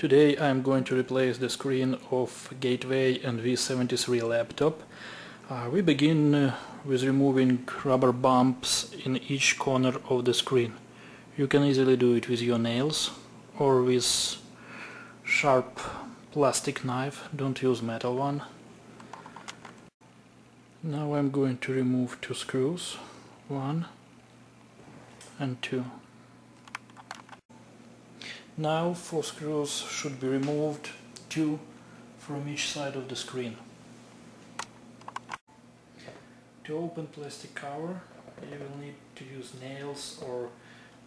Today I'm going to replace the screen of Gateway NV73 laptop. We begin with removing rubber bumps in each corner of the screen. You can easily do it with your nails or with sharp plastic knife, don't use metal one. Now I'm going to remove two screws, 1 and 2. Now 4 screws should be removed, 2 from each side of the screen. To open plastic cover you will need to use nails or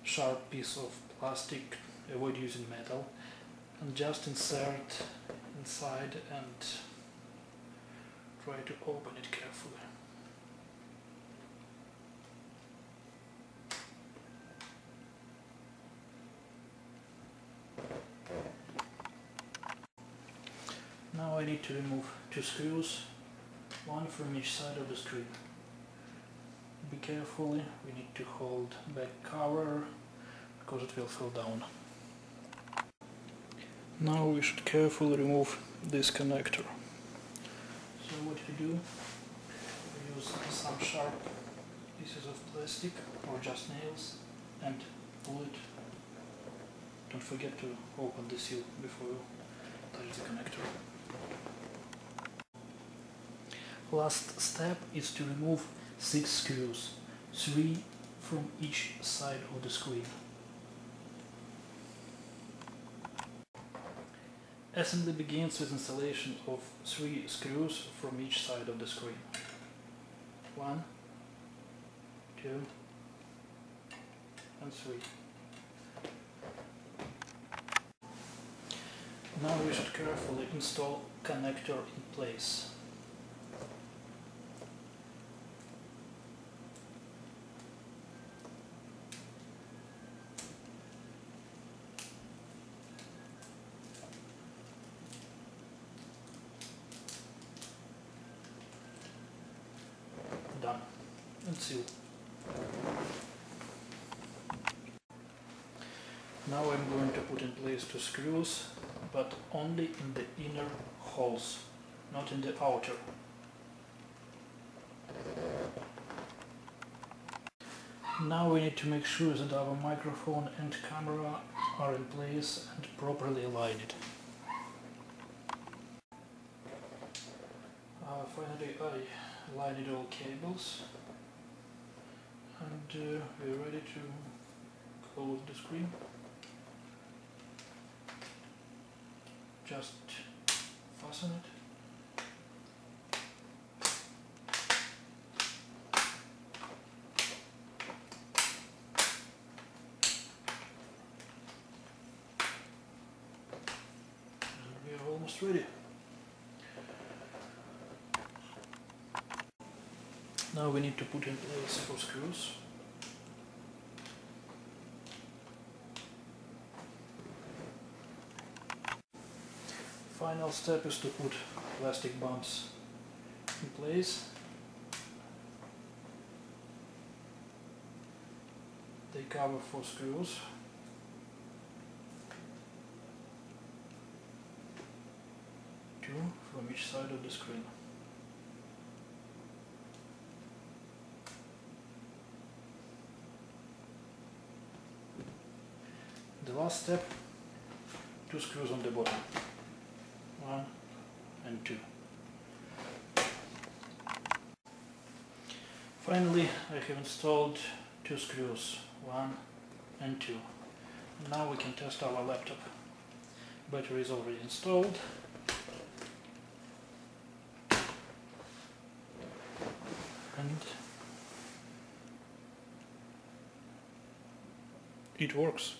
sharp piece of plastic, avoid using metal, and just insert inside and try to open it carefully. Now I need to remove 2 screws, 1 from each side of the screen. Be careful, we need to hold back cover because it will fall down. Now we should carefully remove this connector. So what we do, we use some sharp pieces of plastic or just nails and pull it. Don't forget to open the seal before you touch the connector. Last step is to remove 6 screws, 3 from each side of the screen. Assembly begins with installation of 3 screws from each side of the screen. 1, 2 and 3. Now we should carefully install connector in place. Done. And seal. Now I'm going to put in place 2 screws, but only in the inner holes, not in the outer. Now we need to make sure that our microphone and camera are in place and properly aligned. Finally I aligned all cables and we're ready to close the screen. Just fasten it. And we are almost ready. Now we need to put in place 4 screws. Final step is to put plastic bumps in place. They cover 4 screws. Two from each side of the screen. The last step, 2 screws on the bottom. 1 and 2. Finally, I have installed 2 screws, 1 and 2. Now we can test our laptop. Battery is already installed. And it works.